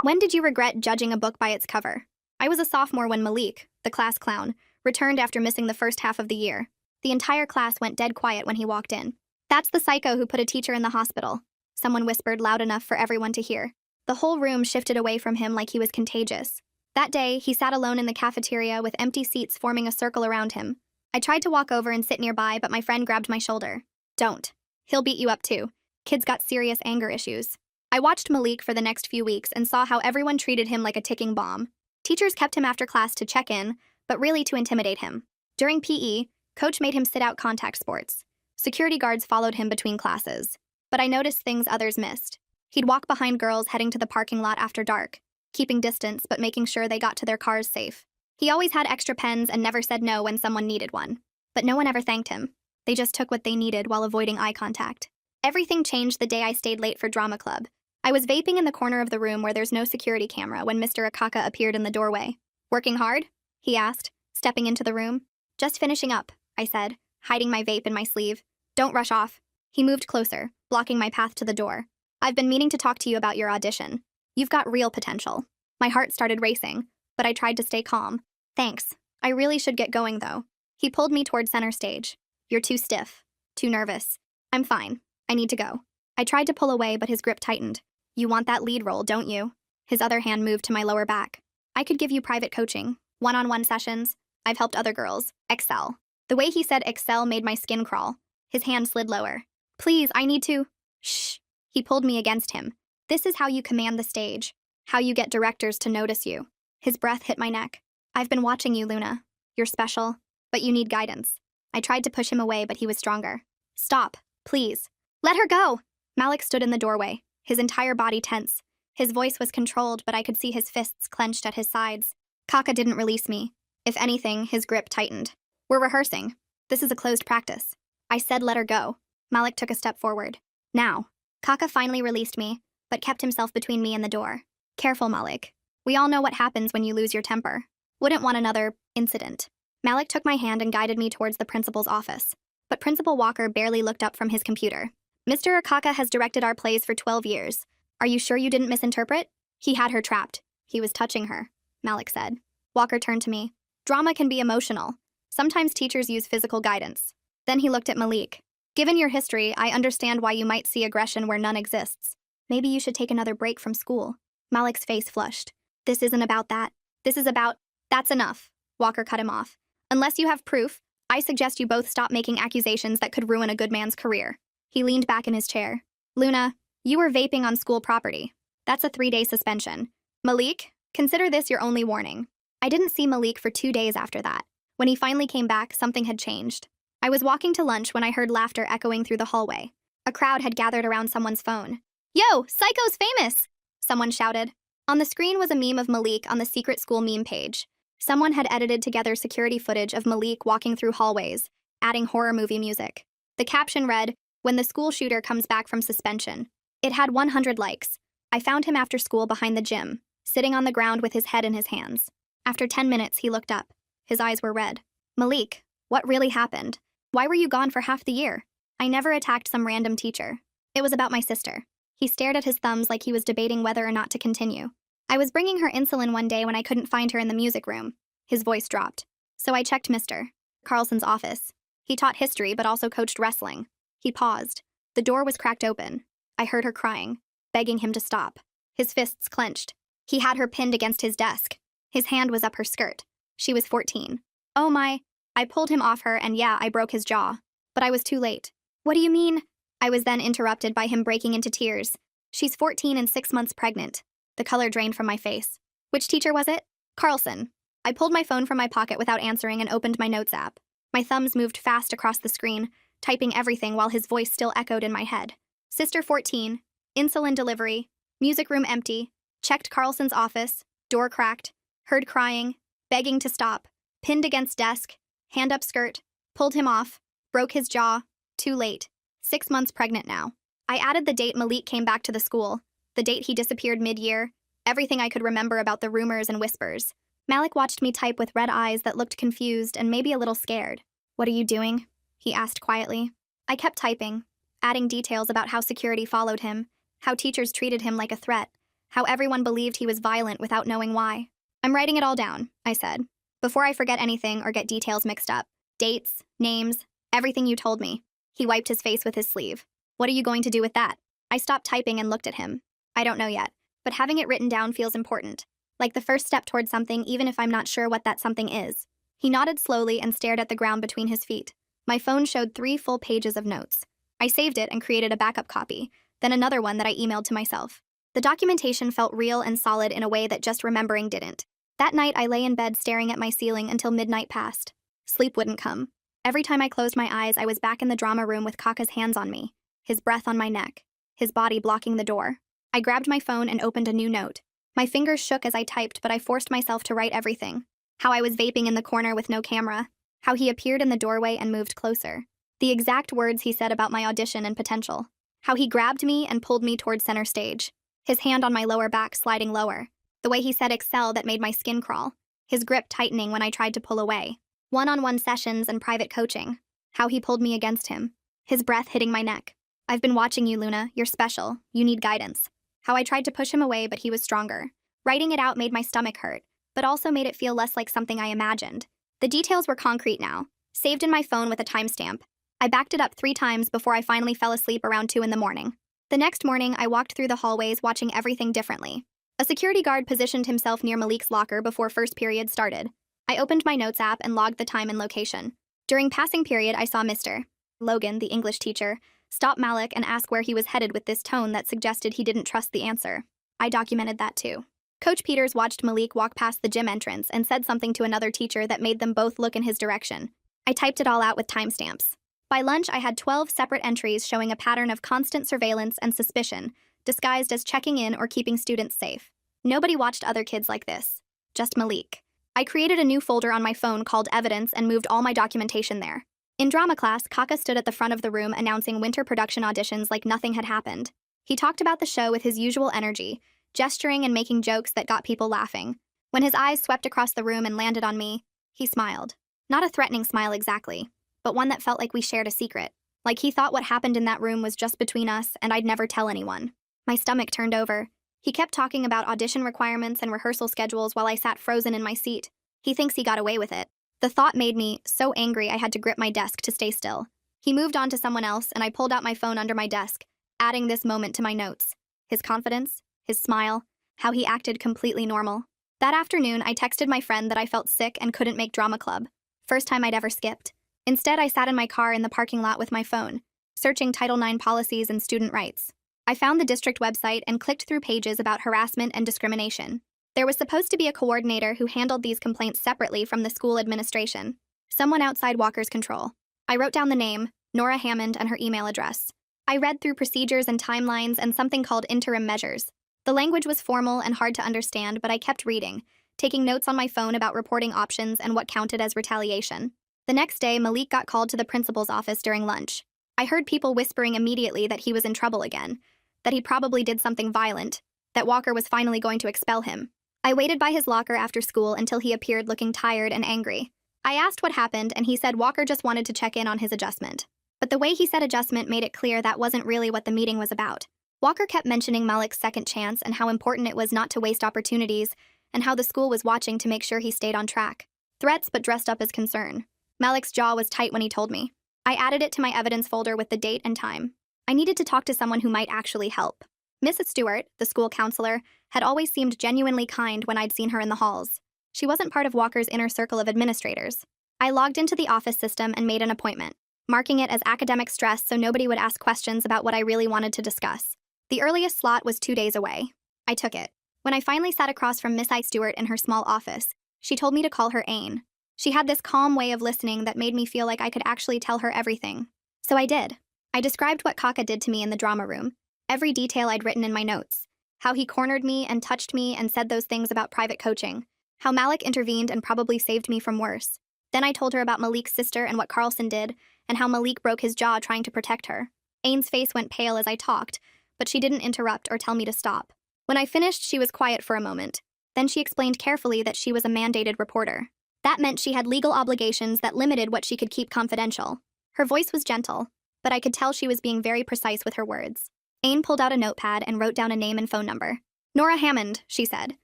When did you regret judging a book by its cover? I was a sophomore when Malik, the class clown, returned after missing the first half of the year. The entire class went dead quiet when he walked in. That's the psycho who put a teacher in the hospital, someone whispered loud enough for everyone to hear. The whole room shifted away from him like he was contagious. That day, he sat alone in the cafeteria with empty seats forming a circle around him. I tried to walk over and sit nearby, but my friend grabbed my shoulder. Don't. He'll beat you up too. Kid's got serious anger issues. I watched Malik for the next few weeks and saw how everyone treated him like a ticking bomb. Teachers kept him after class to check in, but really to intimidate him. During PE, coach made him sit out contact sports. Security guards followed him between classes. But I noticed things others missed. He'd walk behind girls heading to the parking lot after dark, keeping distance but making sure they got to their cars safe. He always had extra pens and never said no when someone needed one. But no one ever thanked him. They just took what they needed while avoiding eye contact. Everything changed the day I stayed late for drama club. I was vaping in the corner of the room where there's no security camera when Mr. Akaka appeared in the doorway. "Working hard?" he asked, stepping into the room. "Just finishing up," I said, hiding my vape in my sleeve. "Don't rush off." He moved closer, blocking my path to the door. "I've been meaning to talk to you about your audition. You've got real potential." My heart started racing, but I tried to stay calm. "Thanks. I really should get going, though." He pulled me toward center stage. "You're too stiff. Too nervous." "I'm fine. I need to go." I tried to pull away, but his grip tightened. "You want that lead role, don't you?" His other hand moved to my lower back. "I could give you private coaching, one-on-one sessions. I've helped other girls. Excel." The way he said excel made my skin crawl. His hand slid lower. "Please, I need to." "Shh." He pulled me against him. "This is how you command the stage. How you get directors to notice you." His breath hit my neck. "I've been watching you, Luna. You're special, but you need guidance." I tried to push him away, but he was stronger. "Stop, please." "Let her go." Malik stood in the doorway, his entire body tense. His voice was controlled, but I could see his fists clenched at his sides. Kaka didn't release me. If anything, his grip tightened. "We're rehearsing. This is a closed practice." I said let her go. Malik took a step forward. "Now." Kaka finally released me, but kept himself between me and the door. "Careful, Malik. We all know what happens when you lose your temper. Wouldn't want another incident." Malik took my hand and guided me towards the principal's office. But Principal Walker barely looked up from his computer. "Mr. Akaka has directed our plays for 12 years. Are you sure you didn't misinterpret?" "He had her trapped. He was touching her," Malik said. Walker turned to me. "Drama can be emotional. Sometimes teachers use physical guidance." Then he looked at Malik. "Given your history, I understand why you might see aggression where none exists. Maybe you should take another break from school." Malik's face flushed. "This isn't about that. This is about—" "That's enough," Walker cut him off. "Unless you have proof, I suggest you both stop making accusations that could ruin a good man's career." He leaned back in his chair. "Luna, you were vaping on school property. That's a 3-day suspension. Malik, consider this your only warning." I didn't see Malik for 2 days after that. When he finally came back, something had changed. I was walking to lunch when I heard laughter echoing through the hallway. A crowd had gathered around someone's phone. "Yo, Psycho's famous!" someone shouted. On the screen was a meme of Malik on the secret school meme page. Someone had edited together security footage of Malik walking through hallways, adding horror movie music. The caption read, "When the school shooter comes back from suspension." It had 100 likes. I found him after school behind the gym, sitting on the ground with his head in his hands. After 10 minutes, he looked up. His eyes were red. "Malik, what really happened? Why were you gone for half the year?" "I never attacked some random teacher. It was about my sister." He stared at his thumbs like he was debating whether or not to continue. "I was bringing her insulin one day when I couldn't find her in the music room." His voice dropped. "So I checked Mr. Carlson's office. He taught history but also coached wrestling." He paused. The door was cracked open. I heard her crying, begging him to stop. His fists clenched. He had her pinned against his desk. His hand was up her skirt. She was 14. "Oh my." I pulled him off her and yeah, I broke his jaw. But I was too late. "What do you mean?" I was then interrupted by him breaking into tears. "She's 14 and 6 months pregnant." The color drained from my face. "Which teacher was it?" "Carlson." I pulled my phone from my pocket without answering and opened my notes app. My thumbs moved fast across the screen, typing everything while his voice still echoed in my head. Sister 14, insulin delivery, music room empty, checked Carlson's office, door cracked, heard crying, begging to stop, pinned against desk, hand up skirt, pulled him off, broke his jaw, too late, 6 months pregnant now. I added the date Malik came back to the school, the date he disappeared mid-year, everything I could remember about the rumors and whispers. Malik watched me type with red eyes that looked confused and maybe a little scared. "What are you doing?" he asked quietly. I kept typing, adding details about how security followed him, how teachers treated him like a threat, how everyone believed he was violent without knowing why. I'm writing it all down, I said, before I forget anything or get details mixed up. Dates, names, everything you told me. He wiped his face with his sleeve. What are you going to do with that? I stopped typing and looked at him. I don't know yet, but having it written down feels important. Like the first step toward something, even if I'm not sure what that something is. He nodded slowly and stared at the ground between his feet. My phone showed 3 full pages of notes. I saved it and created a backup copy, then another one that I emailed to myself. The documentation felt real and solid in a way that just remembering didn't. That night, I lay in bed staring at my ceiling until midnight passed. Sleep wouldn't come. Every time I closed my eyes, I was back in the drama room with Kaka's hands on me, his breath on my neck, his body blocking the door. I grabbed my phone and opened a new note. My fingers shook as I typed, but I forced myself to write everything. How I was vaping in the corner with no camera. How he appeared in the doorway and moved closer. The exact words he said about my audition and potential. How he grabbed me and pulled me toward center stage. His hand on my lower back sliding lower. The way he said excel that made my skin crawl. His grip tightening when I tried to pull away. One-on-one sessions and private coaching. How he pulled me against him. His breath hitting my neck. I've been watching you, Luna. You're special. You need guidance. How I tried to push him away, but he was stronger. Writing it out made my stomach hurt, but also made it feel less like something I imagined. The details were concrete now, saved in my phone with a timestamp. I backed it up 3 times before I finally fell asleep around 2 in the morning. The next morning, I walked through the hallways watching everything differently. A security guard positioned himself near Malik's locker before first period started. I opened my notes app and logged the time and location. During passing period, I saw Mr. Logan, the English teacher, stop Malik and ask where he was headed with this tone that suggested he didn't trust the answer. I documented that too. Coach Peters watched Malik walk past the gym entrance and said something to another teacher that made them both look in his direction. I typed it all out with timestamps. By lunch, I had 12 separate entries showing a pattern of constant surveillance and suspicion, disguised as checking in or keeping students safe. Nobody watched other kids like this. Just Malik. I created a new folder on my phone called Evidence and moved all my documentation there. In drama class, Kaka stood at the front of the room announcing winter production auditions like nothing had happened. He talked about the show with his usual energy, gesturing and making jokes that got people laughing. When his eyes swept across the room and landed on me, he smiled. Not a threatening smile exactly, but one that felt like we shared a secret. Like he thought what happened in that room was just between us and I'd never tell anyone. My stomach turned over. He kept talking about audition requirements and rehearsal schedules while I sat frozen in my seat. He thinks he got away with it. The thought made me so angry I had to grip my desk to stay still. He moved on to someone else and I pulled out my phone under my desk, adding this moment to my notes. His confidence, his smile, how he acted completely normal. That afternoon, I texted my friend that I felt sick and couldn't make drama club. First time I'd ever skipped. Instead, I sat in my car in the parking lot with my phone, searching Title IX policies and student rights. I found the district website and clicked through pages about harassment and discrimination. There was supposed to be a coordinator who handled these complaints separately from the school administration. Someone outside Walker's control. I wrote down the name, Nora Hammond, and her email address. I read through procedures and timelines and something called interim measures. The language was formal and hard to understand, but I kept reading, taking notes on my phone about reporting options and what counted as retaliation. The next day, Malik got called to the principal's office during lunch. I heard people whispering immediately that he was in trouble again, that he probably did something violent, that Walker was finally going to expel him. I waited by his locker after school until he appeared looking tired and angry. I asked what happened, and he said Walker just wanted to check in on his adjustment. But the way he said adjustment made it clear that wasn't really what the meeting was about. Walker kept mentioning Malik's second chance and how important it was not to waste opportunities, and how the school was watching to make sure he stayed on track. Threats, but dressed up as concern. Malik's jaw was tight when he told me. I added it to my evidence folder with the date and time. I needed to talk to someone who might actually help. Mrs. Stewart, the school counselor, had always seemed genuinely kind when I'd seen her in the halls. She wasn't part of Walker's inner circle of administrators. I logged into the office system and made an appointment, marking it as academic stress so nobody would ask questions about what I really wanted to discuss. The earliest slot was 2 days away. I took it. When I finally sat across from Miss I. Stewart in her small office, she told me to call her Ain. She had this calm way of listening that made me feel like I could actually tell her everything. So I did. I described what Kaka did to me in the drama room, every detail I'd written in my notes, how he cornered me and touched me and said those things about private coaching, how Malik intervened and probably saved me from worse. Then I told her about Malik's sister and what Carlson did, and how Malik broke his jaw trying to protect her. Ain's face went pale as I talked, but she didn't interrupt or tell me to stop. When I finished, she was quiet for a moment. Then she explained carefully that she was a mandated reporter. That meant she had legal obligations that limited what she could keep confidential. Her voice was gentle, but I could tell she was being very precise with her words. Ain pulled out a notepad and wrote down a name and phone number. Nora Hammond, she said.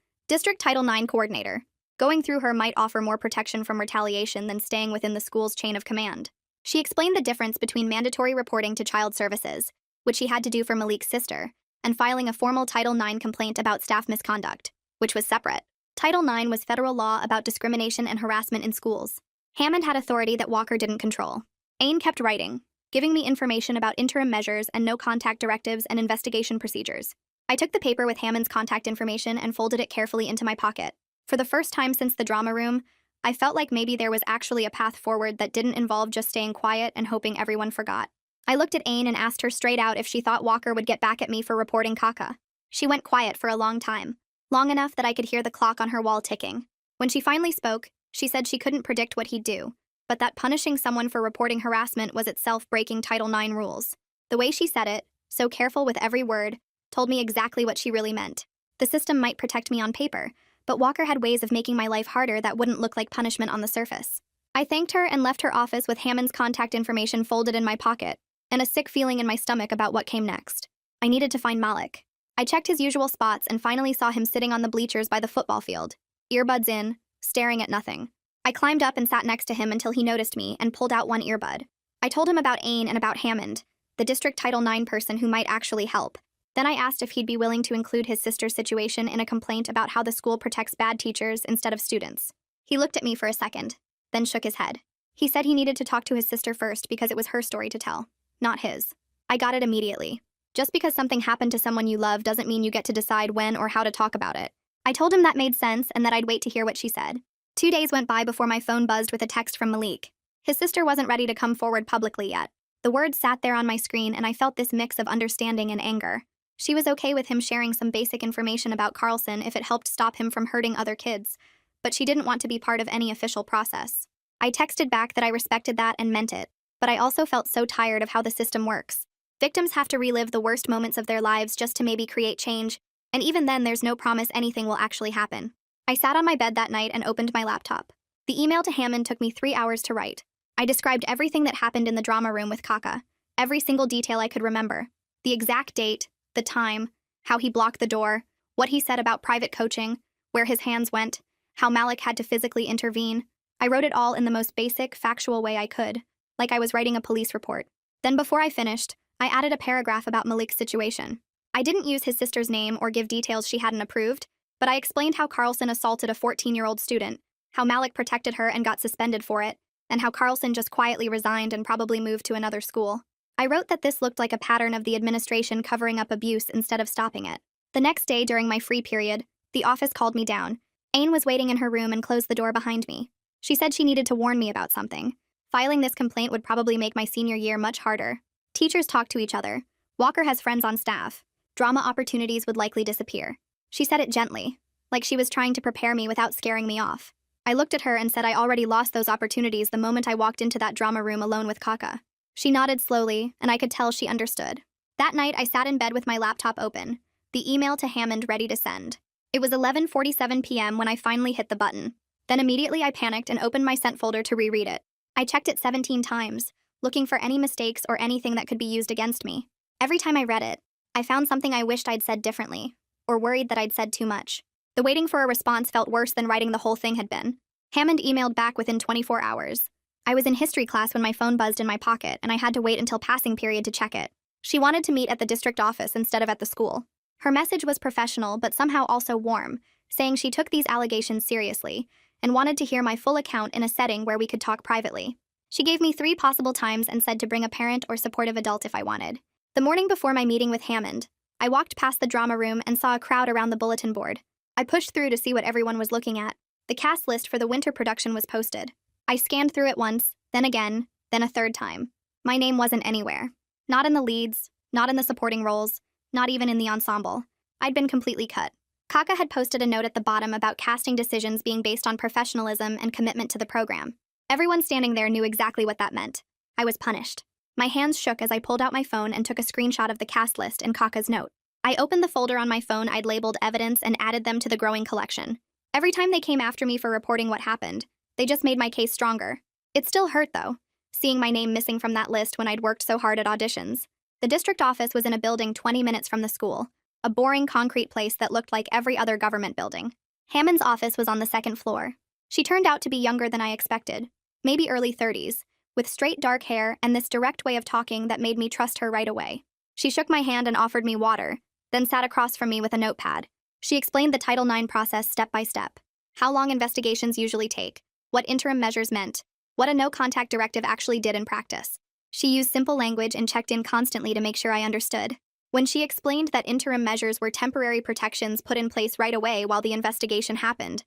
District Title IX coordinator. Going through her might offer more protection from retaliation than staying within the school's chain of command. She explained the difference between mandatory reporting to child services, which she had to do for Malik's sister, and filing a formal Title IX complaint about staff misconduct, which was separate. Title IX was federal law about discrimination and harassment in schools. Hammond had authority that Walker didn't control. Ain kept writing, giving me information about interim measures and no-contact directives and investigation procedures. I took the paper with Hammond's contact information and folded it carefully into my pocket. For the first time since the drama room, I felt like maybe there was actually a path forward that didn't involve just staying quiet and hoping everyone forgot. I looked at Ain and asked her straight out if she thought Walker would get back at me for reporting Kaka. She went quiet for a long time, long enough that I could hear the clock on her wall ticking. When she finally spoke, she said she couldn't predict what he'd do, but that punishing someone for reporting harassment was itself breaking Title IX rules. The way she said it, so careful with every word, told me exactly what she really meant. The system might protect me on paper, but Walker had ways of making my life harder that wouldn't look like punishment on the surface. I thanked her and left her office with Hammond's contact information folded in my pocket, and a sick feeling in my stomach about what came next. I needed to find Malik. I checked his usual spots and finally saw him sitting on the bleachers by the football field, earbuds in, staring at nothing. I climbed up and sat next to him until he noticed me and pulled out one earbud. I told him about Ain and about Hammond, the district Title IX person who might actually help. Then I asked if he'd be willing to include his sister's situation in a complaint about how the school protects bad teachers instead of students. He looked at me for a second, then shook his head. He said he needed to talk to his sister first because it was her story to tell, not his. I got it immediately. Just because something happened to someone you love doesn't mean you get to decide when or how to talk about it. I told him that made sense and that I'd wait to hear what she said. 2 days went by before my phone buzzed with a text from Malik. His sister wasn't ready to come forward publicly yet. The words sat there on my screen and I felt this mix of understanding and anger. She was okay with him sharing some basic information about Carlson if it helped stop him from hurting other kids, but she didn't want to be part of any official process. I texted back that I respected that and meant it, but I also felt so tired of how the system works. Victims have to relive the worst moments of their lives just to maybe create change, and even then there's no promise anything will actually happen. I sat on my bed that night and opened my laptop. The email to Hammond took me 3 hours to write. I described everything that happened in the drama room with Kaka, every single detail I could remember. The exact date, the time, how he blocked the door, what he said about private coaching, where his hands went, how Malik had to physically intervene. I wrote it all in the most basic, factual way I could, like I was writing a police report. Then before I finished, I added a paragraph about Malik's situation. I didn't use his sister's name or give details she hadn't approved, but I explained how Carlson assaulted a 14-year-old student, how Malik protected her and got suspended for it, and how Carlson just quietly resigned and probably moved to another school. I wrote that this looked like a pattern of the administration covering up abuse instead of stopping it. The next day during my free period, the office called me down. Ain was waiting in her room and closed the door behind me. She said she needed to warn me about something. Filing this complaint would probably make my senior year much harder. Teachers talk to each other. Walker has friends on staff. Drama opportunities would likely disappear. She said it gently, like she was trying to prepare me without scaring me off. I looked at her and said I already lost those opportunities the moment I walked into that drama room alone with Kaka. She nodded slowly, and I could tell she understood. That night, I sat in bed with my laptop open, the email to Hammond ready to send. It was 11:47 p.m. when I finally hit the button. Then immediately I panicked and opened my sent folder to reread it. I checked it 17 times, looking for any mistakes or anything that could be used against me. Every time I read it, I found something I wished I'd said differently, or worried that I'd said too much. The waiting for a response felt worse than writing the whole thing had been. Hammond emailed back within 24 hours. I was in history class when my phone buzzed in my pocket, and I had to wait until passing period to check it. She wanted to meet at the district office instead of at the school. Her message was professional, but somehow also warm, saying she took these allegations seriously and wanted to hear my full account in a setting where we could talk privately. She gave me 3 possible times and said to bring a parent or supportive adult if I wanted. The morning before my meeting with Hammond, I walked past the drama room and saw a crowd around the bulletin board. I pushed through to see what everyone was looking at. The cast list for the winter production was posted. I scanned through it once, then again, then a third time. My name wasn't anywhere. Not in the leads, not in the supporting roles, not even in the ensemble. I'd been completely cut. Kaka had posted a note at the bottom about casting decisions being based on professionalism and commitment to the program. Everyone standing there knew exactly what that meant. I was punished. My hands shook as I pulled out my phone and took a screenshot of the cast list in Kaka's note. I opened the folder on my phone I'd labeled evidence and added them to the growing collection. Every time they came after me for reporting what happened, they just made my case stronger. It still hurt, though, seeing my name missing from that list when I'd worked so hard at auditions. The district office was in a building 20 minutes from the school, a boring concrete place that looked like every other government building. Hammond's office was on the second floor. She turned out to be younger than I expected, maybe early 30s, with straight dark hair and this direct way of talking that made me trust her right away. She shook my hand and offered me water, then sat across from me with a notepad. She explained the Title IX process step by step, how long investigations usually take, what interim measures meant, what a no-contact directive actually did in practice. She used simple language and checked in constantly to make sure I understood. When she explained that interim measures were temporary protections put in place right away while the investigation happened,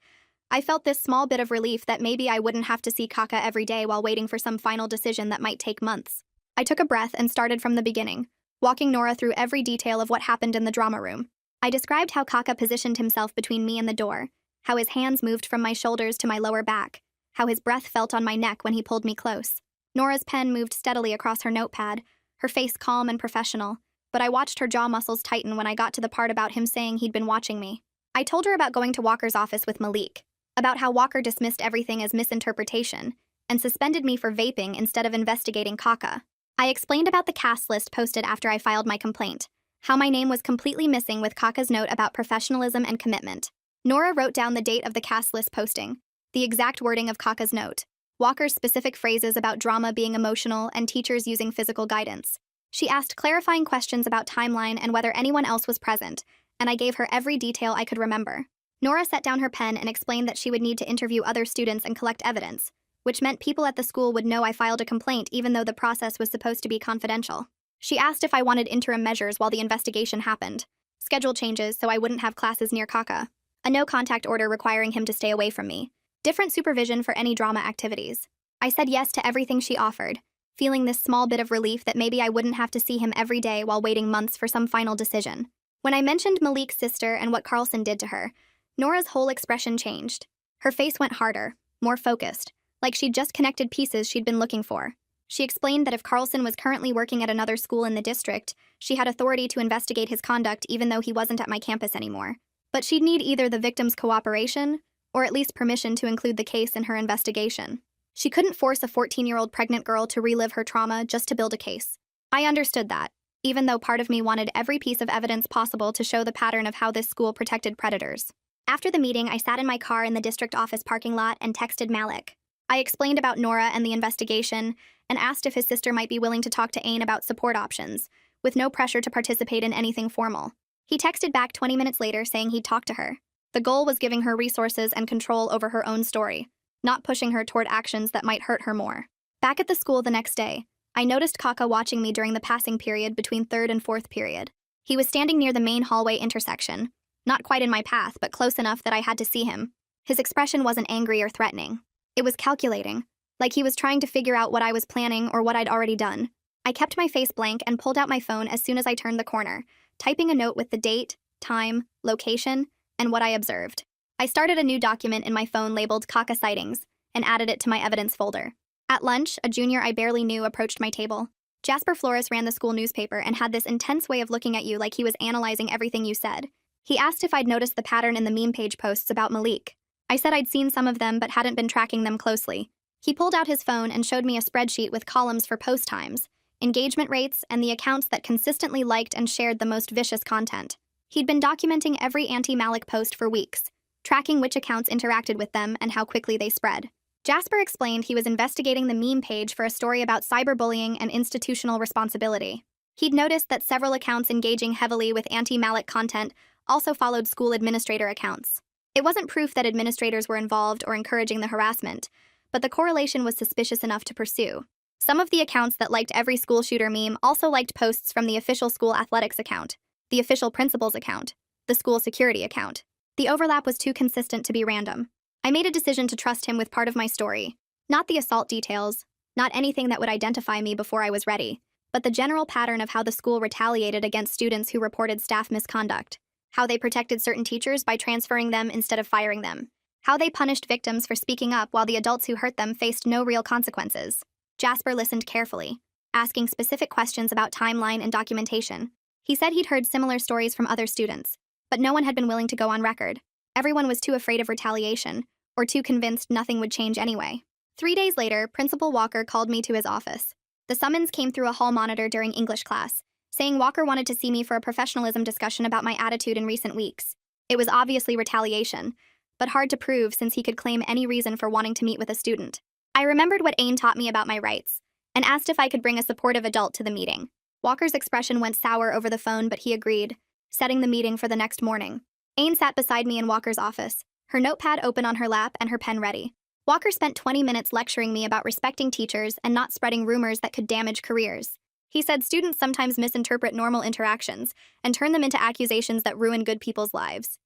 I felt this small bit of relief that maybe I wouldn't have to see Kaka every day while waiting for some final decision that might take months. I took a breath and started from the beginning, walking Nora through every detail of what happened in the drama room. I described how Kaka positioned himself between me and the door, how his hands moved from my shoulders to my lower back, how his breath felt on my neck when he pulled me close. Nora's pen moved steadily across her notepad, her face calm and professional, but I watched her jaw muscles tighten when I got to the part about him saying he'd been watching me. I told her about going to Walker's office with Malik, about how Walker dismissed everything as misinterpretation and suspended me for vaping instead of investigating Kaka. I explained about the cast list posted after I filed my complaint, how my name was completely missing with Kaka's note about professionalism and commitment. Nora wrote down the date of the cast list posting, the exact wording of Kaka's note, Walker's specific phrases about drama being emotional and teachers using physical guidance. She asked clarifying questions about timeline and whether anyone else was present, and I gave her every detail I could remember. Nora set down her pen and explained that she would need to interview other students and collect evidence, which meant people at the school would know I filed a complaint even though the process was supposed to be confidential. She asked if I wanted interim measures while the investigation happened, schedule changes so I wouldn't have classes near Kaka, a no-contact order requiring him to stay away from me, different supervision for any drama activities. I said yes to everything she offered, feeling this small bit of relief that maybe I wouldn't have to see him every day while waiting months for some final decision. When I mentioned Malik's sister and what Carlson did to her, Nora's whole expression changed. Her face went harder, more focused, like she'd just connected pieces she'd been looking for. She explained that if Carlson was currently working at another school in the district, she had authority to investigate his conduct even though he wasn't at my campus anymore. But she'd need either the victim's cooperation or at least permission to include the case in her investigation. She couldn't force a 14-year-old pregnant girl to relive her trauma just to build a case. I understood that, even though part of me wanted every piece of evidence possible to show the pattern of how this school protected predators. After the meeting, I sat in my car in the district office parking lot and texted Malik. I explained about Nora and the investigation and asked if his sister might be willing to talk to Ain about support options, with no pressure to participate in anything formal. He texted back 20 minutes later saying he'd talk to her. The goal was giving her resources and control over her own story, not pushing her toward actions that might hurt her more. Back at the school the next day, I noticed Kaka watching me during the passing period between third and fourth period. He was standing near the main hallway intersection, not quite in my path, but close enough that I had to see him. His expression wasn't angry or threatening. It was calculating, like he was trying to figure out what I was planning or what I'd already done. I kept my face blank and pulled out my phone as soon as I turned the corner, typing a note with the date, time, location, and what I observed. I started a new document in my phone labeled Kaka Sightings and added it to my evidence folder. At lunch, a junior I barely knew approached my table. Jasper Flores ran the school newspaper and had this intense way of looking at you like he was analyzing everything you said. He asked if I'd noticed the pattern in the meme page posts about Malik. I said I'd seen some of them but hadn't been tracking them closely. He pulled out his phone and showed me a spreadsheet with columns for post times, engagement rates, and the accounts that consistently liked and shared the most vicious content. He'd been documenting every anti-Malik post for weeks, tracking which accounts interacted with them and how quickly they spread. Jasper explained he was investigating the meme page for a story about cyberbullying and institutional responsibility. He'd noticed that several accounts engaging heavily with anti-Malik content also followed school administrator accounts. It wasn't proof that administrators were involved or encouraging the harassment, but the correlation was suspicious enough to pursue. Some of the accounts that liked every school shooter meme also liked posts from the official school athletics account, the official principal's account, the school security account. The overlap was too consistent to be random. I made a decision to trust him with part of my story, not the assault details, not anything that would identify me before I was ready, but the general pattern of how the school retaliated against students who reported staff misconduct. How they protected certain teachers by transferring them instead of firing them. How they punished victims for speaking up while the adults who hurt them faced no real consequences. Jasper listened carefully, asking specific questions about timeline and documentation. He said he'd heard similar stories from other students, but no one had been willing to go on record. Everyone was too afraid of retaliation, or too convinced nothing would change anyway. 3 days later, Principal Walker called me to his office. The summons came through a hall monitor during English class, saying Walker wanted to see me for a professionalism discussion about my attitude in recent weeks. It was obviously retaliation, but hard to prove since he could claim any reason for wanting to meet with a student. I remembered what Ain taught me about my rights, and asked if I could bring a supportive adult to the meeting. Walker's expression went sour over the phone, but he agreed, setting the meeting for the next morning. Ain sat beside me in Walker's office, her notepad open on her lap and her pen ready. Walker spent 20 minutes lecturing me about respecting teachers and not spreading rumors that could damage careers. He said students sometimes misinterpret normal interactions and turn them into accusations that ruin good people's lives.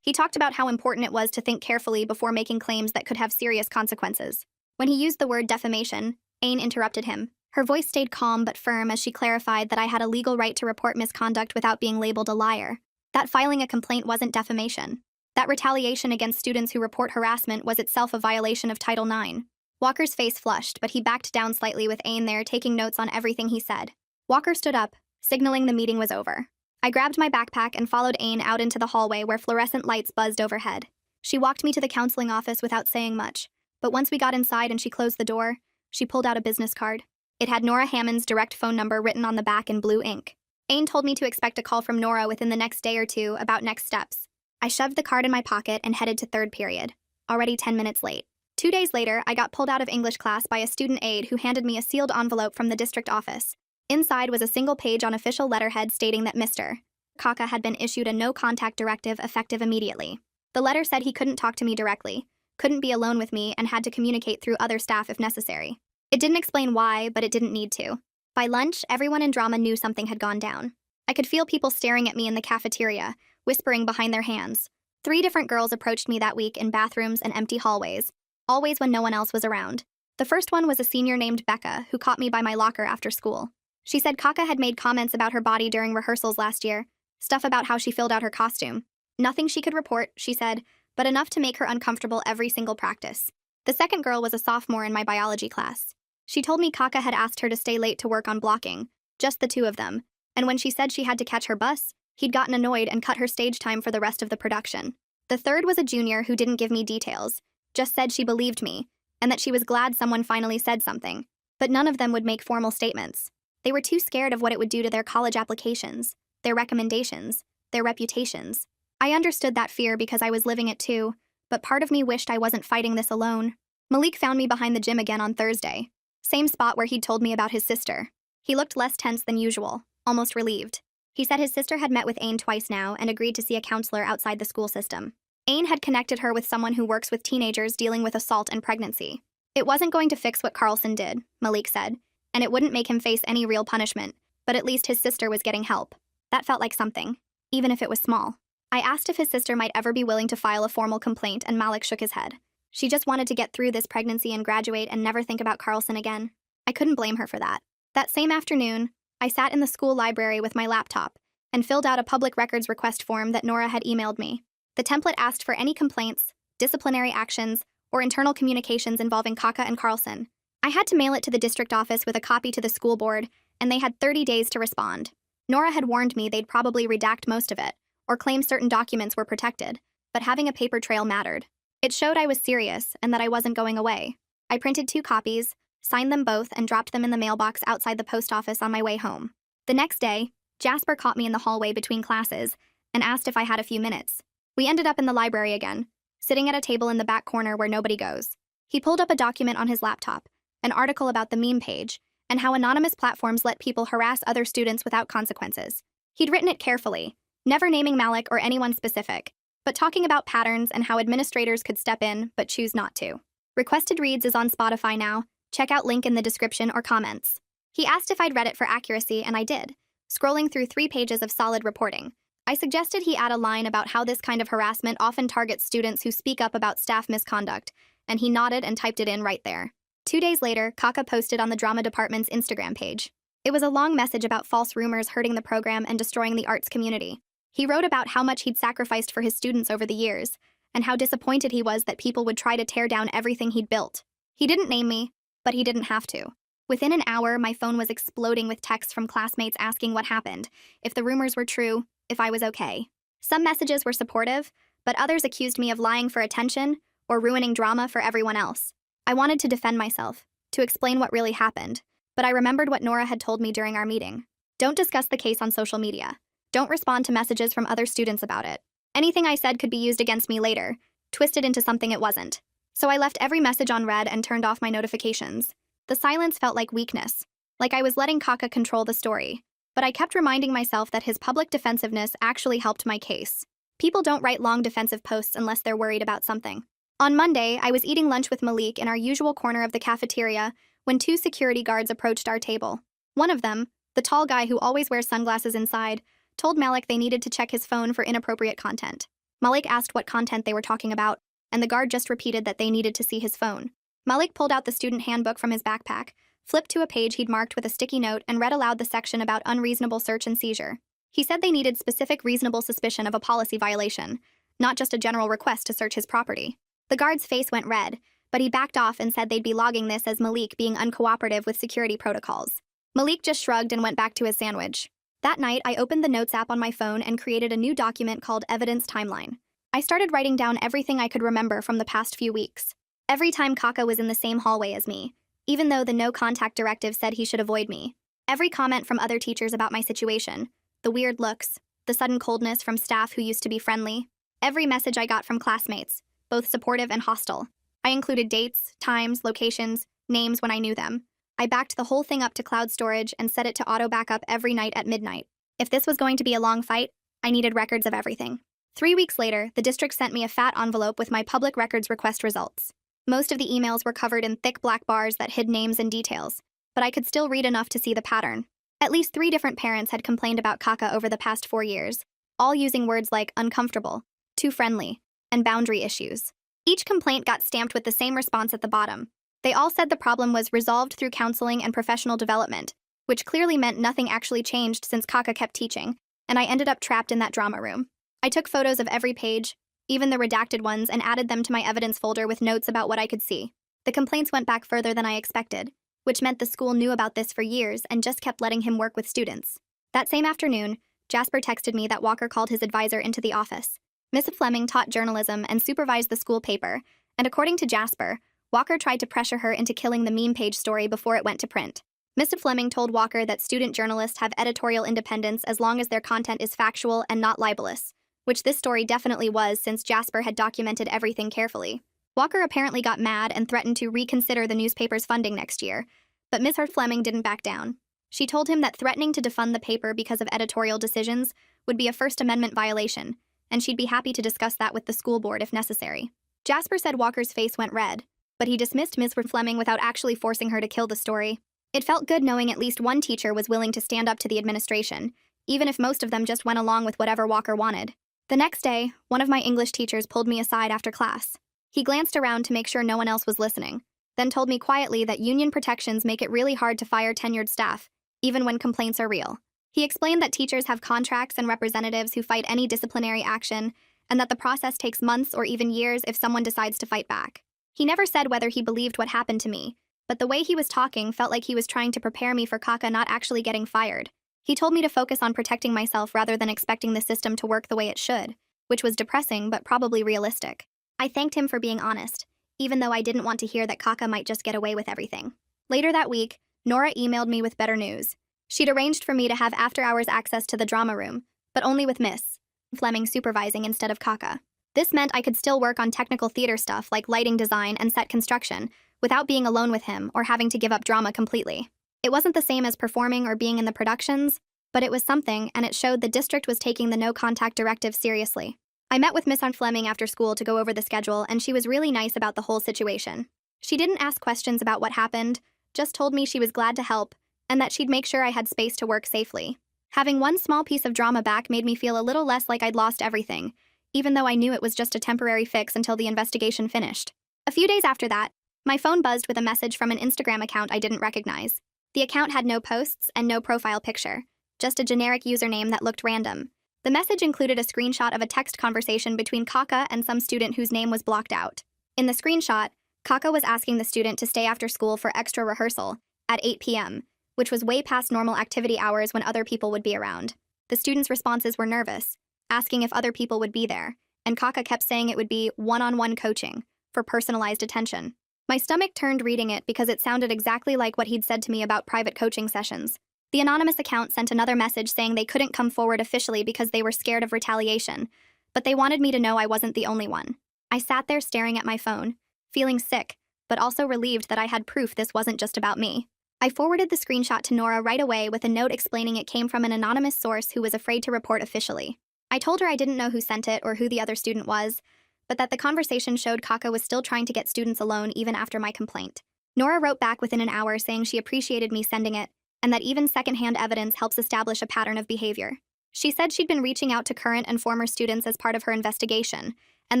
He talked about how important it was to think carefully before making claims that could have serious consequences. When he used the word defamation, Ain interrupted him. Her voice stayed calm but firm as she clarified that I had a legal right to report misconduct without being labeled a liar. That filing a complaint wasn't defamation. That retaliation against students who report harassment was itself a violation of Title IX. Walker's face flushed, but he backed down slightly with Ain there taking notes on everything he said. Walker stood up, signaling the meeting was over. I grabbed my backpack and followed Ain out into the hallway where fluorescent lights buzzed overhead. She walked me to the counseling office without saying much, but once we got inside and she closed the door, she pulled out a business card. It had Nora Hammond's direct phone number written on the back in blue ink. Ain told me to expect a call from Nora within the next day or two about next steps. I shoved the card in my pocket and headed to third period, already 10 minutes late. 2 days later, I got pulled out of English class by a student aide who handed me a sealed envelope from the district office. Inside was a single page on official letterhead stating that Mr. Kaka had been issued a no-contact directive effective immediately. The letter said he couldn't talk to me directly, couldn't be alone with me, and had to communicate through other staff if necessary. It didn't explain why, but it didn't need to. By lunch, everyone in drama knew something had gone down. I could feel people staring at me in the cafeteria, whispering behind their hands. 3 different girls approached me that week in bathrooms and empty hallways, always when no one else was around. The first one was a senior named Becca, who caught me by my locker after school. She said Kaka had made comments about her body during rehearsals last year, stuff about how she filled out her costume. Nothing she could report, she said, but enough to make her uncomfortable every single practice. The second girl was a sophomore in my biology class. She told me Kaka had asked her to stay late to work on blocking, just the 2 of them, and when she said she had to catch her bus, he'd gotten annoyed and cut her stage time for the rest of the production. The third was a junior who didn't give me details, just said she believed me, and that she was glad someone finally said something. But none of them would make formal statements. They were too scared of what it would do to their college applications, their recommendations, their reputations. I understood that fear because I was living it too, but part of me wished I wasn't fighting this alone. Malik found me behind the gym again on Thursday. Same spot where he'd told me about his sister. He looked less tense than usual, almost relieved. He said his sister had met with Ain twice now and agreed to see a counselor outside the school system. Ain had connected her with someone who works with teenagers dealing with assault and pregnancy. It wasn't going to fix what Carlson did, Malik said, and it wouldn't make him face any real punishment, but at least his sister was getting help. That felt like something, even if it was small. I asked if his sister might ever be willing to file a formal complaint, and Malik shook his head. She just wanted to get through this pregnancy and graduate and never think about Carlson again. I couldn't blame her for that. That same afternoon, I sat in the school library with my laptop and filled out a public records request form that Nora had emailed me. The template asked for any complaints, disciplinary actions, or internal communications involving Kaka and Carlson. I had to mail it to the district office with a copy to the school board, and they had 30 days to respond. Nora had warned me they'd probably redact most of it, or claim certain documents were protected, but having a paper trail mattered. It showed I was serious and that I wasn't going away. I printed 2 copies, signed them both, and dropped them in the mailbox outside the post office on my way home. The next day, Jasper caught me in the hallway between classes and asked if I had a few minutes. We ended up in the library again, sitting at a table in the back corner where nobody goes. He pulled up a document on his laptop, an article about the meme page, and how anonymous platforms let people harass other students without consequences. He'd written it carefully, never naming Malik or anyone specific, but talking about patterns and how administrators could step in but choose not to. Requested Reads is on Spotify now. Check out link in the description or comments. He asked if I'd read it for accuracy, and I did, scrolling through 3 pages of solid reporting. I suggested he add a line about how this kind of harassment often targets students who speak up about staff misconduct, and he nodded and typed it in right there. 2 days later, Kaka posted on the drama department's Instagram page. It was a long message about false rumors hurting the program and destroying the arts community. He wrote about how much he'd sacrificed for his students over the years, and how disappointed he was that people would try to tear down everything he'd built. He didn't name me, but he didn't have to. Within an hour, my phone was exploding with texts from classmates asking what happened, if the rumors were true, if I was okay. Some messages were supportive, but others accused me of lying for attention or ruining drama for everyone else. I wanted to defend myself, to explain what really happened, but I remembered what Nora had told me during our meeting. Don't discuss the case on social media. Don't respond to messages from other students about it. Anything I said could be used against me later, twisted into something it wasn't. So I left every message on read and turned off my notifications. The silence felt like weakness, like I was letting Kaka control the story. But I kept reminding myself that his public defensiveness actually helped my case. People don't write long defensive posts unless they're worried about something. On Monday, I was eating lunch with Malik in our usual corner of the cafeteria when two security guards approached our table. One of them, the tall guy who always wears sunglasses inside, told Malik they needed to check his phone for inappropriate content. Malik asked what content they were talking about, and the guard just repeated that they needed to see his phone. Malik pulled out the student handbook from his backpack, flipped to a page he'd marked with a sticky note, and read aloud the section about unreasonable search and seizure. He said they needed specific reasonable suspicion of a policy violation, not just a general request to search his property. The guard's face went red, but he backed off and said they'd be logging this as Malik being uncooperative with security protocols. Malik just shrugged and went back to his sandwich. That night, I opened the Notes app on my phone and created a new document called Evidence Timeline. I started writing down everything I could remember from the past few weeks. Every time Kaka was in the same hallway as me, even though the no-contact directive said he should avoid me. Every comment from other teachers about my situation, the weird looks, the sudden coldness from staff who used to be friendly. Every message I got from classmates, both supportive and hostile. I included dates, times, locations, names when I knew them. I backed the whole thing up to cloud storage and set it to auto-backup every night at midnight. If this was going to be a long fight, I needed records of everything. 3 weeks later, the district sent me a fat envelope with my public records request results. Most of the emails were covered in thick black bars that hid names and details, but I could still read enough to see the pattern. At least 3 different parents had complained about Kaka over the past 4 years, all using words like uncomfortable, too friendly, and boundary issues. Each complaint got stamped with the same response at the bottom. They all said the problem was resolved through counseling and professional development, which clearly meant nothing actually changed since Kaka kept teaching, and I ended up trapped in that drama room. I took photos of every page, even the redacted ones, and added them to my evidence folder with notes about what I could see. The complaints went back further than I expected, which meant the school knew about this for years and just kept letting him work with students. That same afternoon, Jasper texted me that Walker called his advisor into the office. Miss Fleming taught journalism and supervised the school paper, and according to Jasper, Walker tried to pressure her into killing the meme page story before it went to print. Miss Fleming told Walker that student journalists have editorial independence as long as their content is factual and not libelous, which this story definitely was since Jasper had documented everything carefully. Walker apparently got mad and threatened to reconsider the newspaper's funding next year, but Miss Fleming didn't back down. She told him that threatening to defund the paper because of editorial decisions would be a First Amendment violation, and she'd be happy to discuss that with the school board if necessary. Jasper said Walker's face went red, but he dismissed Miss Fleming without actually forcing her to kill the story. It felt good knowing at least one teacher was willing to stand up to the administration, even if most of them just went along with whatever Walker wanted. The next day, one of my English teachers pulled me aside after class. He glanced around to make sure no one else was listening, then told me quietly that union protections make it really hard to fire tenured staff, even when complaints are real. He explained that teachers have contracts and representatives who fight any disciplinary action, and that the process takes months or even years if someone decides to fight back. He never said whether he believed what happened to me, but the way he was talking felt like he was trying to prepare me for Kaka not actually getting fired. He told me to focus on protecting myself rather than expecting the system to work the way it should, which was depressing but probably realistic. I thanked him for being honest, even though I didn't want to hear that Kaka might just get away with everything. Later that week, Nora emailed me with better news. She'd arranged for me to have after-hours access to the drama room, but only with Miss Fleming supervising instead of Kaka. This meant I could still work on technical theater stuff like lighting design and set construction without being alone with him or having to give up drama completely. It wasn't the same as performing or being in the productions, but it was something, and it showed the district was taking the no-contact directive seriously. I met with Miss Fleming after school to go over the schedule, and she was really nice about the whole situation. She didn't ask questions about what happened, just told me she was glad to help, and that she'd make sure I had space to work safely. Having one small piece of drama back made me feel a little less like I'd lost everything, even though I knew it was just a temporary fix until the investigation finished. A few days after that, my phone buzzed with a message from an Instagram account I didn't recognize. The account had no posts and no profile picture, just a generic username that looked random. The message included a screenshot of a text conversation between Kaka and some student whose name was blocked out. In the screenshot, Kaka was asking the student to stay after school for extra rehearsal at 8 p.m., which was way past normal activity hours when other people would be around. The students' responses were nervous, asking if other people would be there, and Kaka kept saying it would be one-on-one coaching for personalized attention. My stomach turned reading it because it sounded exactly like what he'd said to me about private coaching sessions. The anonymous account sent another message saying they couldn't come forward officially because they were scared of retaliation, but they wanted me to know I wasn't the only one. I sat there staring at my phone, feeling sick, but also relieved that I had proof this wasn't just about me. I forwarded the screenshot to Nora right away with a note explaining it came from an anonymous source who was afraid to report officially. I told her I didn't know who sent it or who the other student was, but that the conversation showed Kaka was still trying to get students alone even after my complaint. Nora wrote back within an hour saying she appreciated me sending it, and that even secondhand evidence helps establish a pattern of behavior. She said she'd been reaching out to current and former students as part of her investigation, and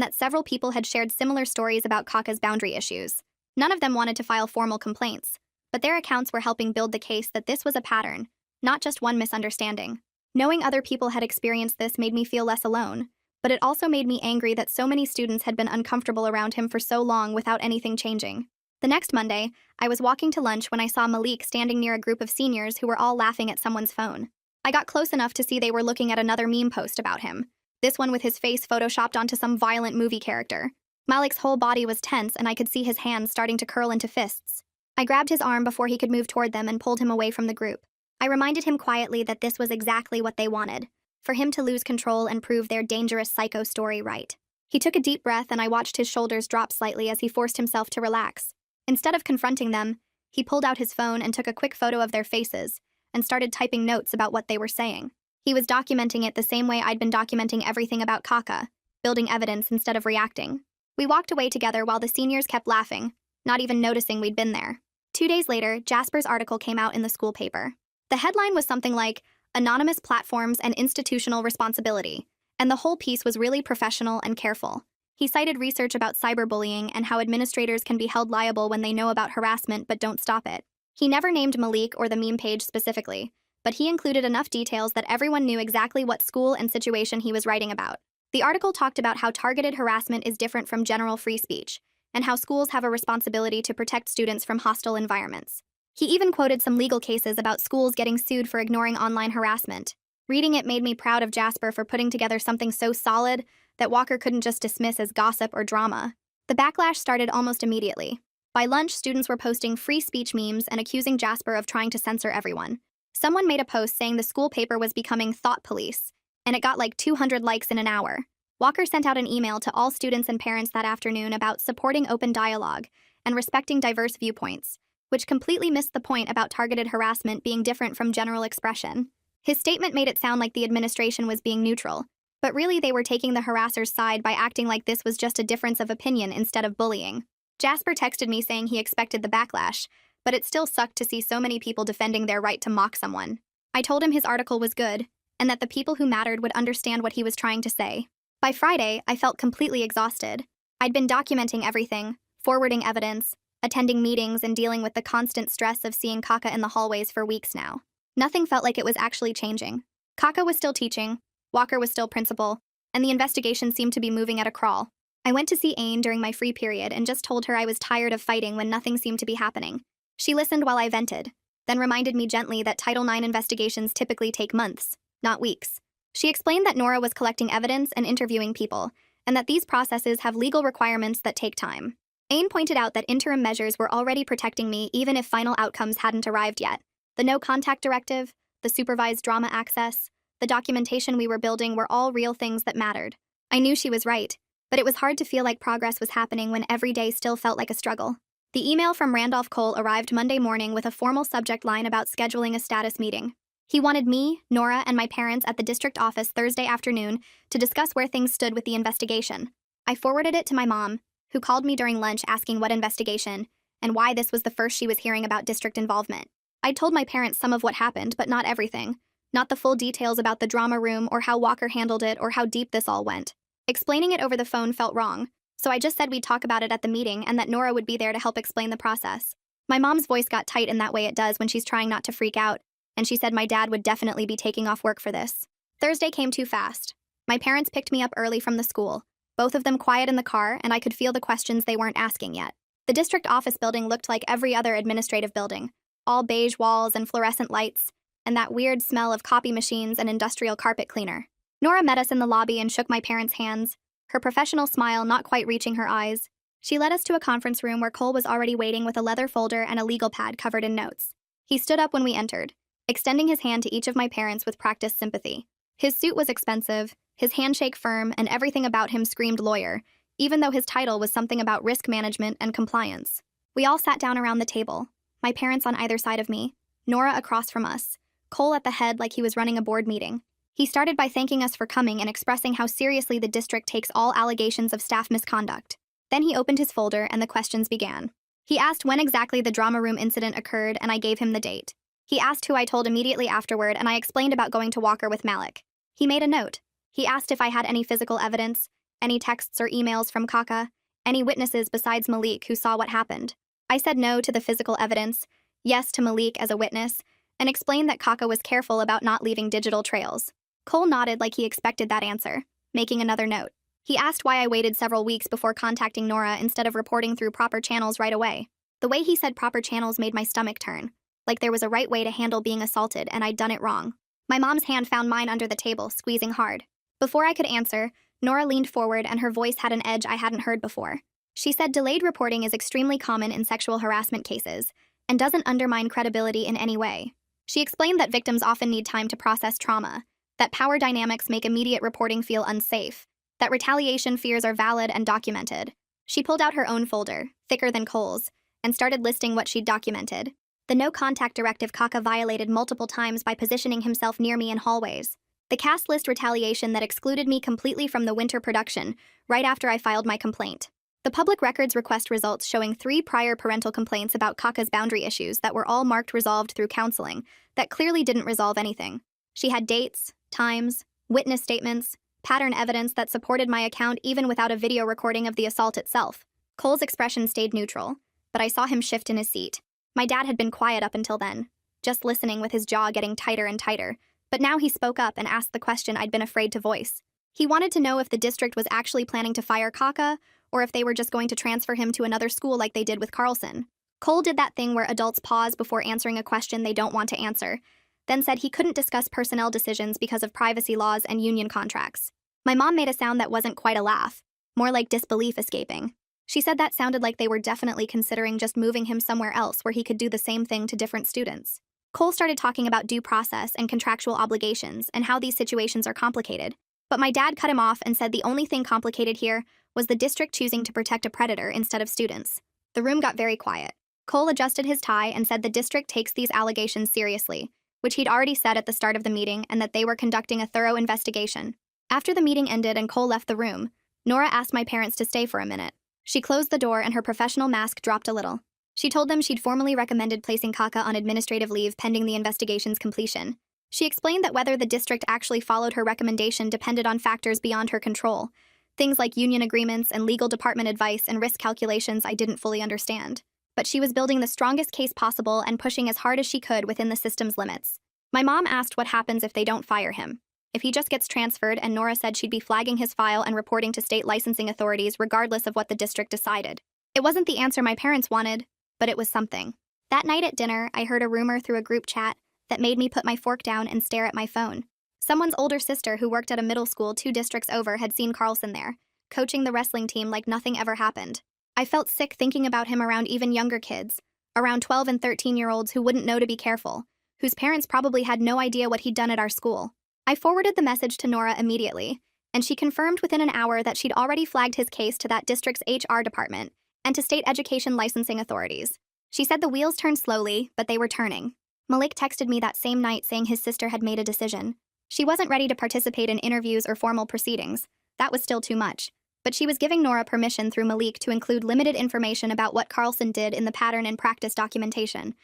that several people had shared similar stories about Kaka's boundary issues. None of them wanted to file formal complaints, but their accounts were helping build the case that this was a pattern, not just one misunderstanding. Knowing other people had experienced this made me feel less alone, but it also made me angry that so many students had been uncomfortable around him for so long without anything changing. The next Monday, I was walking to lunch when I saw Malik standing near a group of seniors who were all laughing at someone's phone. I got close enough to see they were looking at another meme post about him, this one with his face photoshopped onto some violent movie character. Malik's whole body was tense and I could see his hands starting to curl into fists. I grabbed his arm before he could move toward them and pulled him away from the group. I reminded him quietly that this was exactly what they wanted, for him to lose control and prove their dangerous psycho story right. He took a deep breath and I watched his shoulders drop slightly as he forced himself to relax. Instead of confronting them, he pulled out his phone and took a quick photo of their faces and started typing notes about what they were saying. He was documenting it the same way I'd been documenting everything about Kaka, building evidence instead of reacting. We walked away together while the seniors kept laughing, not even noticing we'd been there. 2 days later, Jasper's article came out in the school paper. The headline was something like, "Anonymous Platforms and Institutional Responsibility," and the whole piece was really professional and careful. He cited research about cyberbullying and how administrators can be held liable when they know about harassment but don't stop it. He never named Malik or the meme page specifically, but he included enough details that everyone knew exactly what school and situation he was writing about. The article talked about how targeted harassment is different from general free speech, and how schools have a responsibility to protect students from hostile environments. He even quoted some legal cases about schools getting sued for ignoring online harassment. Reading it made me proud of Jasper for putting together something so solid that Walker couldn't just dismiss as gossip or drama. The backlash started almost immediately. By lunch, students were posting free speech memes and accusing Jasper of trying to censor everyone. Someone made a post saying the school paper was becoming thought police, and it got like 200 likes in an hour. Walker sent out an email to all students and parents that afternoon about supporting open dialogue and respecting diverse viewpoints, which completely missed the point about targeted harassment being different from general expression. His statement made it sound like the administration was being neutral, but really they were taking the harasser's side by acting like this was just a difference of opinion instead of bullying. Jasper texted me saying he expected the backlash, but it still sucked to see so many people defending their right to mock someone. I told him his article was good, and that the people who mattered would understand what he was trying to say. By Friday, I felt completely exhausted. I'd been documenting everything, forwarding evidence, attending meetings, and dealing with the constant stress of seeing Kaka in the hallways for weeks now. Nothing felt like it was actually changing. Kaka was still teaching, Walker was still principal, and the investigation seemed to be moving at a crawl. I went to see Aine during my free period and just told her I was tired of fighting when nothing seemed to be happening. She listened while I vented, then reminded me gently that Title IX investigations typically take months, not weeks. She explained that Nora was collecting evidence and interviewing people, and that these processes have legal requirements that take time. Aine pointed out that interim measures were already protecting me even if final outcomes hadn't arrived yet. The no-contact directive, the supervised drama access, the documentation we were building were all real things that mattered. I knew she was right, but it was hard to feel like progress was happening when every day still felt like a struggle. The email from Randolph Cole arrived Monday morning with a formal subject line about scheduling a status meeting. He wanted me, Nora, and my parents at the district office Thursday afternoon to discuss where things stood with the investigation. I forwarded it to my mom, who called me during lunch asking what investigation, and why this was the first she was hearing about district involvement. I'd told my parents some of what happened, but not everything. Not the full details about the drama room or how Walker handled it or how deep this all went. Explaining it over the phone felt wrong, so I just said we'd talk about it at the meeting and that Nora would be there to help explain the process. My mom's voice got tight in that way it does when she's trying not to freak out, and she said my dad would definitely be taking off work for this. Thursday came too fast. My parents picked me up early from the school, both of them quiet in the car, and I could feel the questions they weren't asking yet. The district office building looked like every other administrative building, all beige walls and fluorescent lights, and that weird smell of copy machines and industrial carpet cleaner. Nora met us in the lobby and shook my parents' hands, her professional smile not quite reaching her eyes. She led us to a conference room where Cole was already waiting with a leather folder and a legal pad covered in notes. He stood up when we entered, extending his hand to each of my parents with practiced sympathy. His suit was expensive, his handshake firm, and everything about him screamed lawyer, even though his title was something about risk management and compliance. We all sat down around the table, my parents on either side of me, Nora across from us, Cole at the head like he was running a board meeting. He started by thanking us for coming and expressing how seriously the district takes all allegations of staff misconduct. Then he opened his folder and the questions began. He asked when exactly the drama room incident occurred, and I gave him the date. He asked who I told immediately afterward, and I explained about going to Walker with Malik. He made a note. He asked if I had any physical evidence, any texts or emails from Kaka, any witnesses besides Malik who saw what happened. I said no to the physical evidence, yes to Malik as a witness, and explained that Kaka was careful about not leaving digital trails. Cole nodded like he expected that answer, making another note. He asked why I waited several weeks before contacting Nora instead of reporting through proper channels right away. The way he said proper channels made my stomach turn, like there was a right way to handle being assaulted and I'd done it wrong. My mom's hand found mine under the table, squeezing hard. Before I could answer, Nora leaned forward and her voice had an edge I hadn't heard before. She said delayed reporting is extremely common in sexual harassment cases and doesn't undermine credibility in any way. She explained that victims often need time to process trauma, that power dynamics make immediate reporting feel unsafe, that retaliation fears are valid and documented. She pulled out her own folder, thicker than Cole's, and started listing what she'd documented. The no-contact directive Kaka violated multiple times by positioning himself near me in hallways. The cast list retaliation that excluded me completely from the winter production, right after I filed my complaint. The public records request results showing 3 prior parental complaints about Kaka's boundary issues that were all marked resolved through counseling, that clearly didn't resolve anything. She had dates, times, witness statements, pattern evidence that supported my account even without a video recording of the assault itself. Cole's expression stayed neutral, but I saw him shift in his seat. My dad had been quiet up until then, just listening with his jaw getting tighter and tighter, but now he spoke up and asked the question I'd been afraid to voice. He wanted to know if the district was actually planning to fire Kaka, or if they were just going to transfer him to another school like they did with Carlson. Cole did that thing where adults pause before answering a question they don't want to answer, then said he couldn't discuss personnel decisions because of privacy laws and union contracts. My mom made a sound that wasn't quite a laugh, more like disbelief escaping. She said that sounded like they were definitely considering just moving him somewhere else where he could do the same thing to different students. Cole started talking about due process and contractual obligations and how these situations are complicated. But my dad cut him off and said the only thing complicated here was the district choosing to protect a predator instead of students. The room got very quiet. Cole adjusted his tie and said the district takes these allegations seriously, which he'd already said at the start of the meeting, and that they were conducting a thorough investigation. After the meeting ended and Cole left the room, Nora asked my parents to stay for a minute. She closed the door and her professional mask dropped a little. She told them she'd formally recommended placing Kaka on administrative leave pending the investigation's completion. She explained that whether the district actually followed her recommendation depended on factors beyond her control, things like union agreements and legal department advice and risk calculations I didn't fully understand. But she was building the strongest case possible and pushing as hard as she could within the system's limits. My mom asked what happens if they don't fire him. If he just gets transferred, and Nora said she'd be flagging his file and reporting to state licensing authorities regardless of what the district decided. It wasn't the answer my parents wanted, but it was something. That night at dinner, I heard a rumor through a group chat that made me put my fork down and stare at my phone. Someone's older sister who worked at a middle school 2 districts over had seen Carlson there, coaching the wrestling team like nothing ever happened. I felt sick thinking about him around even younger kids, around 12 and 13-year-olds who wouldn't know to be careful, whose parents probably had no idea what he'd done at our school. I forwarded the message to Nora immediately, and she confirmed within an hour that she'd already flagged his case to that district's HR department and to state education licensing authorities. She said the wheels turned slowly, but they were turning. Malik texted me that same night saying his sister had made a decision. She wasn't ready to participate in interviews or formal proceedings. That was still too much. But she was giving Nora permission through Malik to include limited information about what Carlson did in the pattern and practice documentation.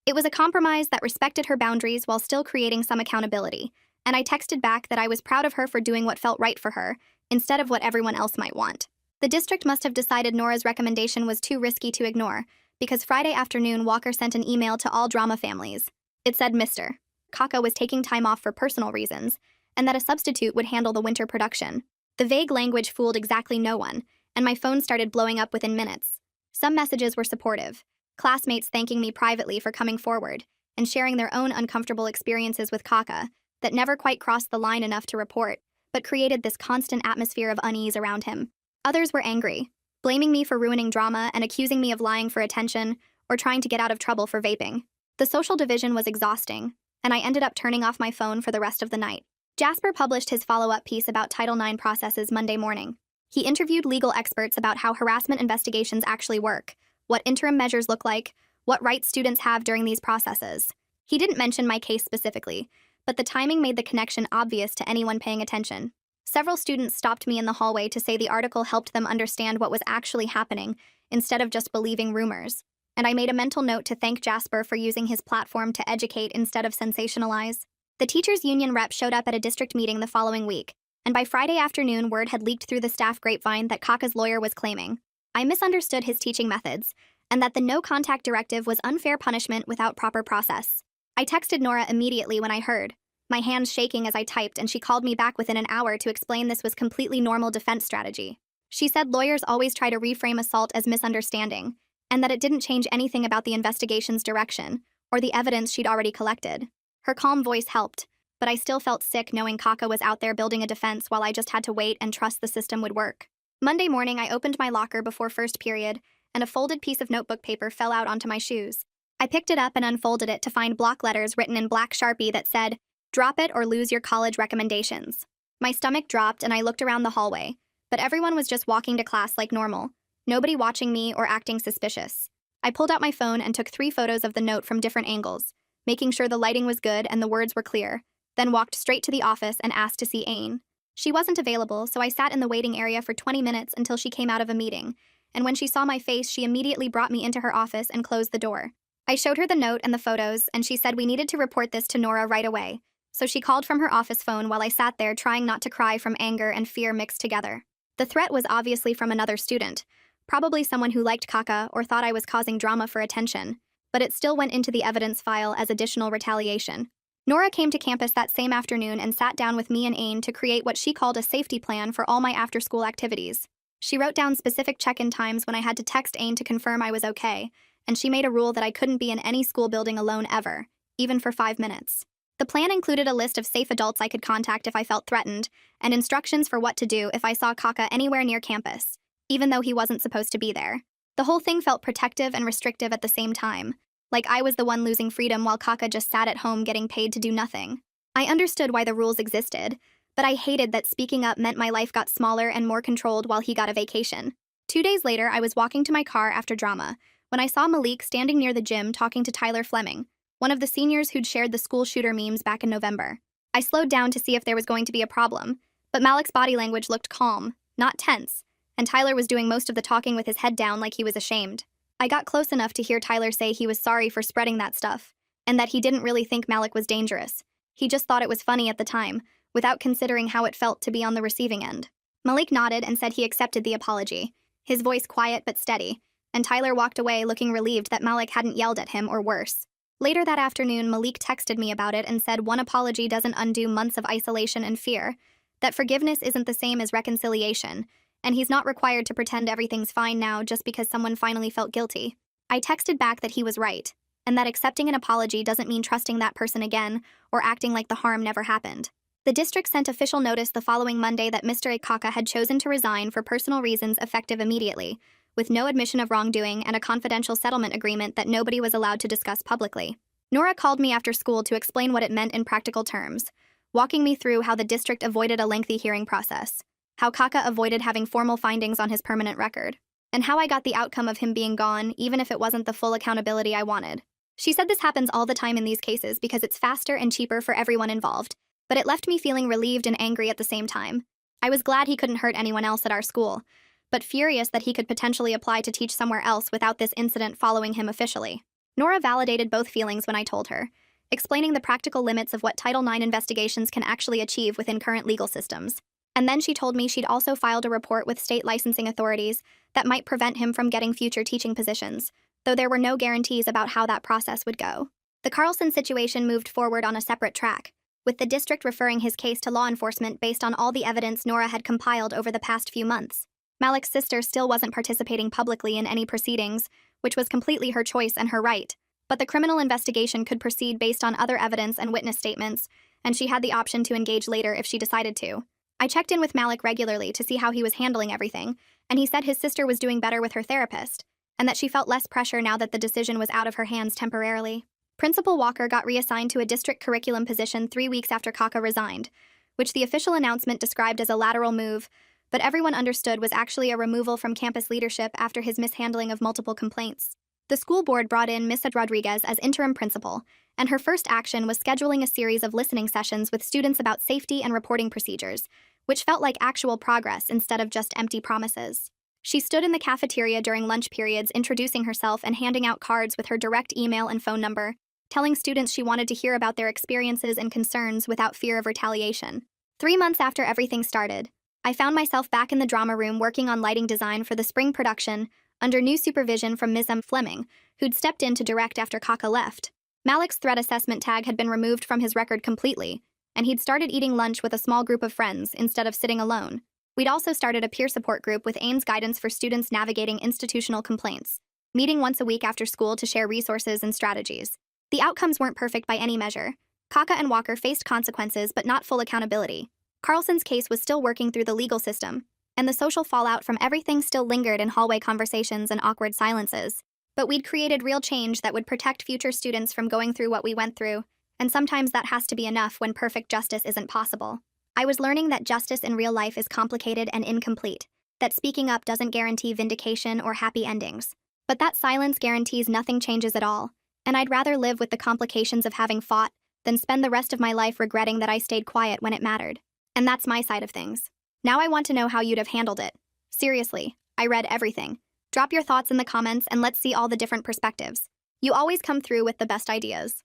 It was a compromise that respected her boundaries while still creating some accountability, and I texted back that I was proud of her for doing what felt right for her, instead of what everyone else might want. The district must have decided Nora's recommendation was too risky to ignore, because Friday afternoon Walker sent an email to all drama families. It said Mr. Kaka was taking time off for personal reasons, and that a substitute would handle the winter production. The vague language fooled exactly no one, and my phone started blowing up within minutes. Some messages were supportive, classmates thanking me privately for coming forward, and sharing their own uncomfortable experiences with Kaka that never quite crossed the line enough to report, but created this constant atmosphere of unease around him. Others were angry, blaming me for ruining drama and accusing me of lying for attention or trying to get out of trouble for vaping. The social division was exhausting, and I ended up turning off my phone for the rest of the night. Jasper published his follow-up piece about Title IX processes Monday morning. He interviewed legal experts about how harassment investigations actually work, what interim measures look like, what rights students have during these processes. He didn't mention my case specifically, but the timing made the connection obvious to anyone paying attention. Several students stopped me in the hallway to say the article helped them understand what was actually happening, instead of just believing rumors. And I made a mental note to thank Jasper for using his platform to educate instead of sensationalize. The teachers' union rep showed up at a district meeting the following week, and by Friday afternoon word had leaked through the staff grapevine that Kaka's lawyer was claiming I misunderstood his teaching methods, and that the no-contact directive was unfair punishment without proper process. I texted Nora immediately when I heard, my hands shaking as I typed, and she called me back within an hour to explain this was completely normal defense strategy. She said lawyers always try to reframe assault as misunderstanding, and that it didn't change anything about the investigation's direction or the evidence she'd already collected. Her calm voice helped, but I still felt sick knowing Kaka was out there building a defense while I just had to wait and trust the system would work. Monday morning, I opened my locker before first period, and a folded piece of notebook paper fell out onto my shoes. I picked it up and unfolded it to find block letters written in black Sharpie that said, "Drop it or lose your college recommendations." My stomach dropped and I looked around the hallway, but everyone was just walking to class like normal, nobody watching me or acting suspicious. I pulled out my phone and took 3 photos of the note from different angles, making sure the lighting was good and the words were clear, then walked straight to the office and asked to see Aine. She wasn't available, so I sat in the waiting area for 20 minutes until she came out of a meeting, and when she saw my face, she immediately brought me into her office and closed the door. I showed her the note and the photos, and she said we needed to report this to Nora right away, so she called from her office phone while I sat there trying not to cry from anger and fear mixed together. The threat was obviously from another student, probably someone who liked Kaka or thought I was causing drama for attention, but it still went into the evidence file as additional retaliation. Nora came to campus that same afternoon and sat down with me and Aine to create what she called a safety plan for all my after-school activities. She wrote down specific check-in times when I had to text Aine to confirm I was okay, and she made a rule that I couldn't be in any school building alone ever, even for 5 minutes. The plan included a list of safe adults I could contact if I felt threatened, and instructions for what to do if I saw Kaka anywhere near campus, even though he wasn't supposed to be there. The whole thing felt protective and restrictive at the same time, like I was the one losing freedom while Kaka just sat at home getting paid to do nothing. I understood why the rules existed, but I hated that speaking up meant my life got smaller and more controlled while he got a vacation. 2 days later, I was walking to my car after drama, when I saw Malik standing near the gym talking to Tyler Fleming, one of the seniors who'd shared the school shooter memes back in November. I slowed down to see if there was going to be a problem, but Malik's body language looked calm, not tense, and Tyler was doing most of the talking with his head down like he was ashamed. I got close enough to hear Tyler say he was sorry for spreading that stuff, and that he didn't really think Malik was dangerous. He just thought it was funny at the time, without considering how it felt to be on the receiving end. Malik nodded and said he accepted the apology, his voice quiet but steady, and Tyler walked away looking relieved that Malik hadn't yelled at him or worse. Later that afternoon, Malik texted me about it and said one apology doesn't undo months of isolation and fear, that forgiveness isn't the same as reconciliation, and he's not required to pretend everything's fine now just because someone finally felt guilty. I texted back that he was right, and that accepting an apology doesn't mean trusting that person again or acting like the harm never happened. The district sent official notice the following Monday that Mr. Akaka had chosen to resign for personal reasons effective immediately, with no admission of wrongdoing and a confidential settlement agreement that nobody was allowed to discuss publicly. Nora called me after school to explain what it meant in practical terms, walking me through how the district avoided a lengthy hearing process, how Kaka avoided having formal findings on his permanent record, and how I got the outcome of him being gone even if it wasn't the full accountability I wanted. She said this happens all the time in these cases because it's faster and cheaper for everyone involved, but it left me feeling relieved and angry at the same time. I was glad he couldn't hurt anyone else at our school, but furious that he could potentially apply to teach somewhere else without this incident following him officially. Nora validated both feelings when I told her, explaining the practical limits of what Title IX investigations can actually achieve within current legal systems. And then she told me she'd also filed a report with state licensing authorities that might prevent him from getting future teaching positions, though there were no guarantees about how that process would go. The Carlson situation moved forward on a separate track, with the district referring his case to law enforcement based on all the evidence Nora had compiled over the past few months. Malik's sister still wasn't participating publicly in any proceedings, which was completely her choice and her right, but the criminal investigation could proceed based on other evidence and witness statements, and she had the option to engage later if she decided to. I checked in with Malik regularly to see how he was handling everything, and he said his sister was doing better with her therapist, and that she felt less pressure now that the decision was out of her hands temporarily. Principal Walker got reassigned to a district curriculum position 3 weeks after Kaka resigned, which the official announcement described as a lateral move, but everyone understood was actually a removal from campus leadership after his mishandling of multiple complaints. The school board brought in Miss Rodriguez as interim principal, and her first action was scheduling a series of listening sessions with students about safety and reporting procedures, which felt like actual progress instead of just empty promises. She stood in the cafeteria during lunch periods introducing herself and handing out cards with her direct email and phone number, telling students she wanted to hear about their experiences and concerns without fear of retaliation. 3 months after everything started, I found myself back in the drama room working on lighting design for the spring production under new supervision from Ms. M. Fleming, who'd stepped in to direct after Kaka left. Malik's threat assessment tag had been removed from his record completely, and he'd started eating lunch with a small group of friends instead of sitting alone. We'd also started a peer support group with Ames guidance for students navigating institutional complaints, meeting once a week after school to share resources and strategies. The outcomes weren't perfect by any measure. Kaka and Walker faced consequences but not full accountability. Carlson's case was still working through the legal system, and the social fallout from everything still lingered in hallway conversations and awkward silences. But we'd created real change that would protect future students from going through what we went through, and sometimes that has to be enough when perfect justice isn't possible. I was learning that justice in real life is complicated and incomplete, that speaking up doesn't guarantee vindication or happy endings. But that silence guarantees nothing changes at all, and I'd rather live with the complications of having fought than spend the rest of my life regretting that I stayed quiet when it mattered. And that's my side of things. Now I want to know how you'd have handled it. Seriously, I read everything. Drop your thoughts in the comments and let's see all the different perspectives. You always come through with the best ideas.